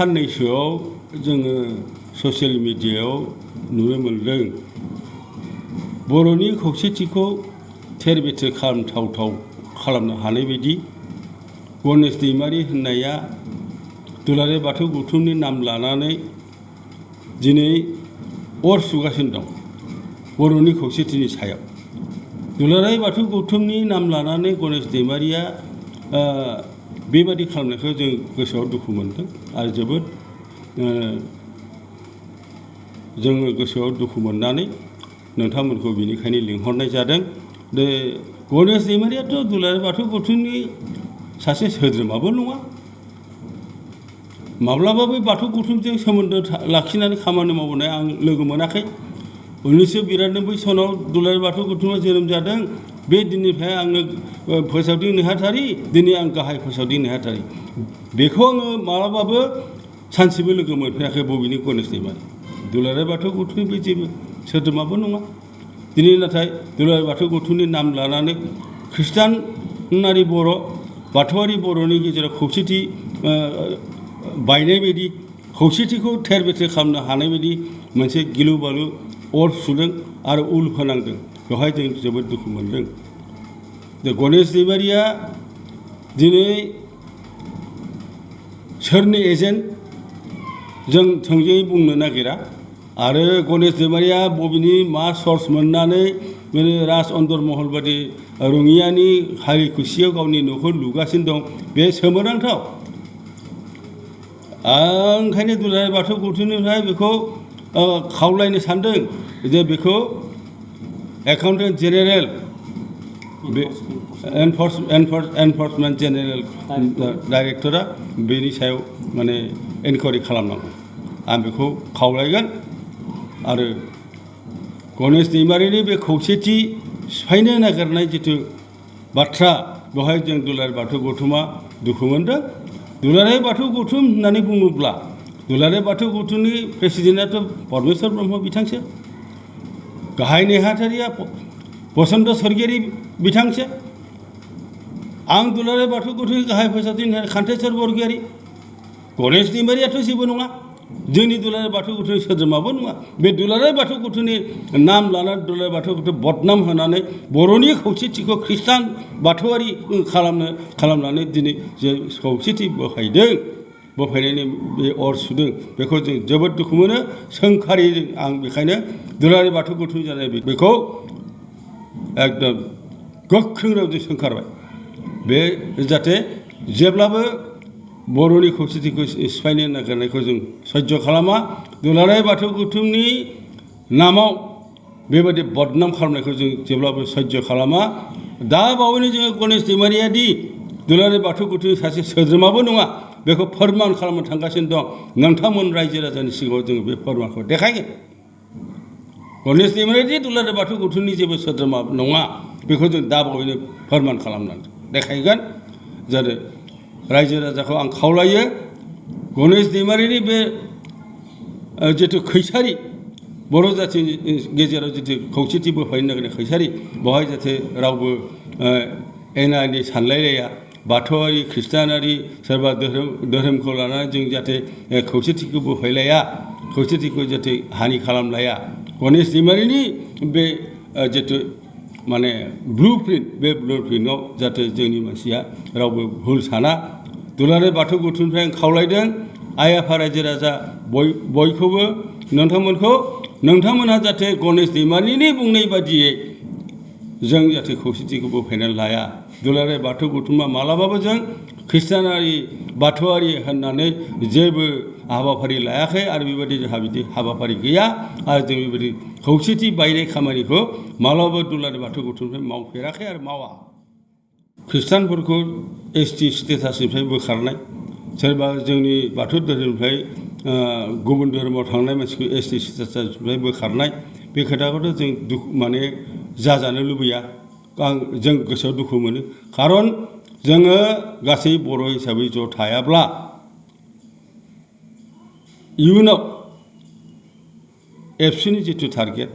साननैसोआव जोङो ससियेल मिडियायाव नुनो मोनदों बर'नि खौसेथिखौ थेर बेथेर खालामथाव खालामनो हानाय बायदि गणेश दैमारि होननाया दुलाराय बाथौ गौथुमनि नाम लानानै दिनै अर सुगासिनो दं बर'नि खौसेथिनि सायाव। दुलाराय बाथौ गौथुमनि नाम लानानै गणेश दैमारिया बेबादि खालामनायखौ जों गोसोआव दुखु मोनदों आरो जोबोद जोङो गोसोआव दुखु मोननानै नोंथांमोनखौ बेनिखायनो लिंहरनाय जादों। बे गणेश दैमारियाथ' दुलाराय बाथौ गौथुमनि सासे सोद्रोमाबो नङा, माब्लाबाबो बाथौ गौथुमजों सोमोन्दो लाखिनानै खामानि मावबोनाय आं लोगो मोनाखै। 1992 सनाव दुलाराय बाथौ गौथुमा जोनोम जादों। बे दिननिफ्राय आङो फोसावदि नेहाथारि, दिनै आं गाहाय फोसावदि नेहाथारि। बेखौ आङो माब्लाबाबो सानसेबो लोगो मोनफेराखै बबेनि गणेश दैमारि। दुलाराय बाथौ गौथुमनि जेबो सोद्रोमाबो नङा। दिनै नाथाय दुलाराय बाथौ गौथुमनि नाम लानानै ख्रिस्टानारि बर' बाथौआरि बर'नि गेजेराव खौसेथि बायनाय बायदि, खौसेथिखौ थेर बेथेर खालामनो हानाय बायदि मोनसे गिलु बालु अर सुदों आरो उल फोनांदों। बेवहाय जों जोबोद दुखु मोनदों। गणेश दैमारिया दिनै सोरनि एजेन्ट जों थोंजोङै बुंनो नागिरा आरो गणेश दैमारिया बबेनि मा सर्स मोननानै राज अन्दर महल बादि रङियानि हारिखुसियाव गावनि न'खौ लुगासिनो दं, बे सोमोनांथाव। आं ओंखायनो दुलाराय बाथौ गौथुमनिफ्राय बेखौ खावलायनो सानदों जे बेखौ एकाउन्टेन्ट जेनेरेल, बे एनफर्समेन्ट जेनेरेल डाइरेक्टरा बेनि सायाव माने इनकुवारि खालामनांगौ, आं बेखौ खावलायगोन। आरो गणेश दैमारिनि बे खौसेथि सिफायनो नागिरनाय जिथु बाथ्रा, बेवहाय जों दुलाराय बाथौ गौथुमा दुखु मोनदों। दुलाराय बाथौ गौथुम होननानै बुङोब्ला दुलाराय बाथौ गौथुमनि प्रेसिडेन्टआथ' परमेश्वर ब्रह्म बिथांसो, गाहाय नेहाथारिया बसन्त सरगियारि बिथांसो, आं दुलाराय बाथौ गौथुमनि गाहाय फोसावदि खान्थेसर बरगयारि। गणेश दैमारियाथ' जेबो नङा, जोंनि दुलाराय बाथौ गौथुमनि सोद्रोमाबो नङा। बे दुलाराय बाथौ गौथुमनि नाम लानानै दुलाराय बाथौ गौथुम बदनाम होनानै बर'नि खौसेथिखौ ख्रिस्टान बाथौआरि खालामनानै दिनै जे खौसेथि बोफायनायनि बे अर सुदों, बेखौ जों जोबोद दुखु मोनो, सोंखारिदों। आं बेखायनो दुलाराय बाथौ गौथुम जानाय बेखौ एकदम गोख्रों रावजों सोंखारबाय। बे जाहाथे जेब्लाबो बर'नि खौसेथिखौ सिफायनो नागिरनायखौ जों सयज' खालामा, दुलाराय बाथौ गौथुमनि नामाव बेबायदि बदनाम खालामनायखौ जों जेब्लाबो सयज' खालामा। दा बावैनो जोङो गणेश दैमारिया दि दुलाराय बाथौ गौथुमनि सासे सोद्रोमाबो नङा, बेखौ फोरमान खालामनो थांगासिनो दं। नोंथांमोन रायजो राजानि सिगाङाव जोङो बे फोरमानखौ देखायगोन। गणेश दैमारिया दि दुलाराय बाथौ गौथुमनि जेबो सोद्रोमा नङा, बेखौ जों दा बावैनो फोरमान खालामनानै देखायगोन। जाहाथे रायजो राजाखौ आं खावलायो, गणेश दैमारिनि बे जिथु खैसारि, बर' जाथिनि गेजेराव जिथु खौसेथि बोफायनो नागिरनाय खैसारि, बेवहाय जाहाथे रावबो एना एनि सानलायलाया, बाथौआरि ख्रिस्टानारि सोरबा धोरोमखौ लानानै जों जाहाथे खौसेथिखौ बोफायलाया, खौसेथिखौ जाहाथे हानि खालामलाया। गणेश दैमारिनि बे जिथु माने ब्लुप्रिन्ट, बे ब्लुप्रिन्टआव जाहाथे जोंनि मानसिया रावबो भुल साना। दुलाराय बाथौ गौथुमनिफ्राय आं खावलायदों, आइ आफा रायजो राजा बयखौबो नोंथांमोनहा जाहाथे गणेश दैमारिनि बुंनाय बादियै जों जाहाथे खौसेथिखौ बोफायनानै लाया। दुलाराय बाथौ गौथुमा मालाबाबो जों ख्रिस्टानारि बाथौआरि होननानै जेबो हाबाफारि लायाखै आरो बेबायदि जोंहा बिदि हाबाफारि गैया। आरो जों बेबायदि खौसेथि बायनाय खामानिखौ मालाबाबो दुलाराय बाथौ गौथुमनिफ्राय मावफेराखै आरो मावा। ख्रिस्टानफोरखौ एसटि स्टेटासनिफ्राय बोखारनाय, सोरबा जोंनि बाथौ धोरोमनिफ्राय गुबुन धोरोमाव थांनाय मानसिखौ एसटि स्टेटासनिफ्राय बोखारनाय, बे खोथाखौथ' जों माने जाजानो लुबैया। जों गोसोआव दुखु मोनो, खारन जोङो गासै बर' हिसाबै ज' थायाब्ला इयुनाव एबसुनि जिथु टारगेट,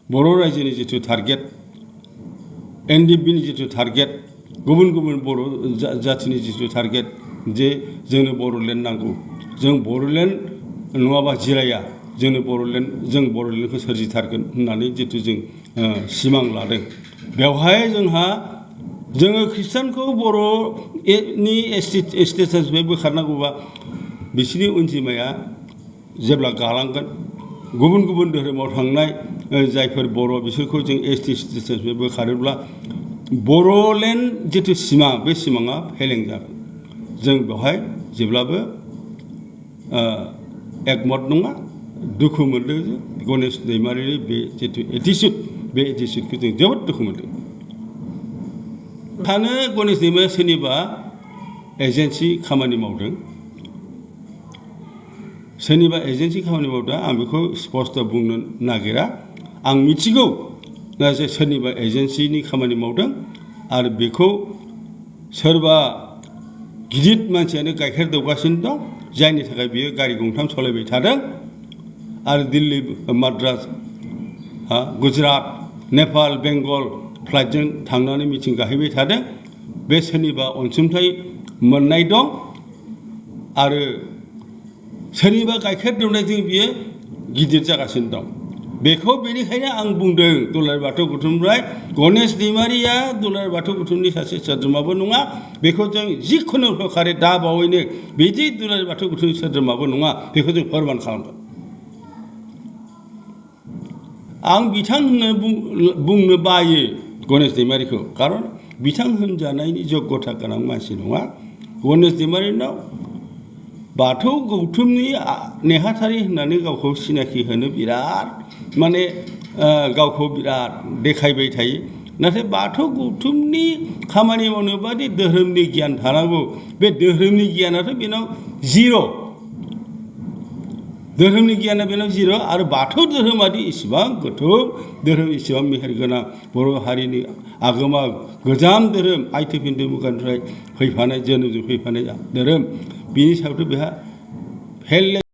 बर' रायजोनि जिथु टारगेट, एनडिएफबिनि जिथु टारगेट, गुबुन गुबुन बर' जाथिनि जिथु टारगेट, जे जोंनो बर'लेण्ड नांगौ, जों बर'लेण्ड नङाबा जिराया, जों बर'लेण्डखौ सोरजिथारगोन होननानै जितु जों सिमां लादों। बेवहाय जोङो ख्रिस्टानखौ बर'नि स्टेटासनिफ्राय बोखारनांगौबा बिसोरनि अनजिमाया जेब्ला गालांगोन, गुबुन गुबुन धोरोमाव थांनाय जायफोर बर' बिसोरखौ जों एसटि स्टेटासनिफ्राय बोखारोब्ला बर'लेण्ड जितु सिमां, बे सिमाङा फेलें जागोन। जों बेवहाय जेब्लाबो एकमत नङा। दुखु मोनदों जे गणेश दैमारिनि बे जितु एटिचिउड, बे एटिचिउडखौ जों जोबोद दुखु मोनदों। सानो गणेश दैमारिया सोरनिबा एजेन्सि खामानि मावदों, आं बेखौ स्पष्ट बुंनो नागिरा। आं मिथिगौ जे सोरनिबा एजेन्सिनि खामानि मावदों आरो बेखौ सोरबा गिदिर मानसियानो गाइखेर दौगासिनो दं, जायनि थाखाय बियो गारि गंथाम सालायबाय थादों आरो दिल्ली, माद्रास, गुजरात, नेपाल, बेंगल फ्लाइटजों थांनानै मिथिं गाहैबाय थादों। बे सोरनिबा अनसुंथाइ मोननाय दं आरो सोरनिबा गाइखेर दौनायजों बियो गिदिर जागासिनो दं। बेखौ बेनिखायनो आं बुंदों दुलाराय बाथौ गौथुमनिफ्राय गणेश दैमारिया दुलाराय बाथौ गौथुमनि सासे सोद्रोमाबो नङा। बेखौ जों जिखुनु प्रकारे दा बावैनो बिदि दुलाराय बाथौ गौथुमनि सोद्रोमाबो नङा, बेखौ जों फोरमान खालामगोन। आं बिथां होननो बुंनो बायो गणेश दैमारिखौ, खारन बिथां होनजानायनि जग्यता गोनां मानसि नङा। गणेश दैमारिनाव बाथौ गौथुमनि नेहाथारि होननानै गावखौ सिनाखि होनो बिराद गावखौ बिराद देखायबाय थायो। नाथाय बाथौ गौथुमनि खामानि मावनोबादि धोरोमनि गियान थानांगौ, बे धोरोमनि गियानाथ' बेनाव जिर'। धोरोमनि गियाना बेनाव जिर'। आरो बाथौ धोरोमादि इसिबां गोथौ धोरोम, इसिबां मेहेरगोनां बर' हारिनि आगोमा गोजाम धोरोम, आइथिबिन्दु मुगानिफ्राय फैफानाय, जोनोमजों फैफानाय धोरोम, बिनि सायावथ' बेहा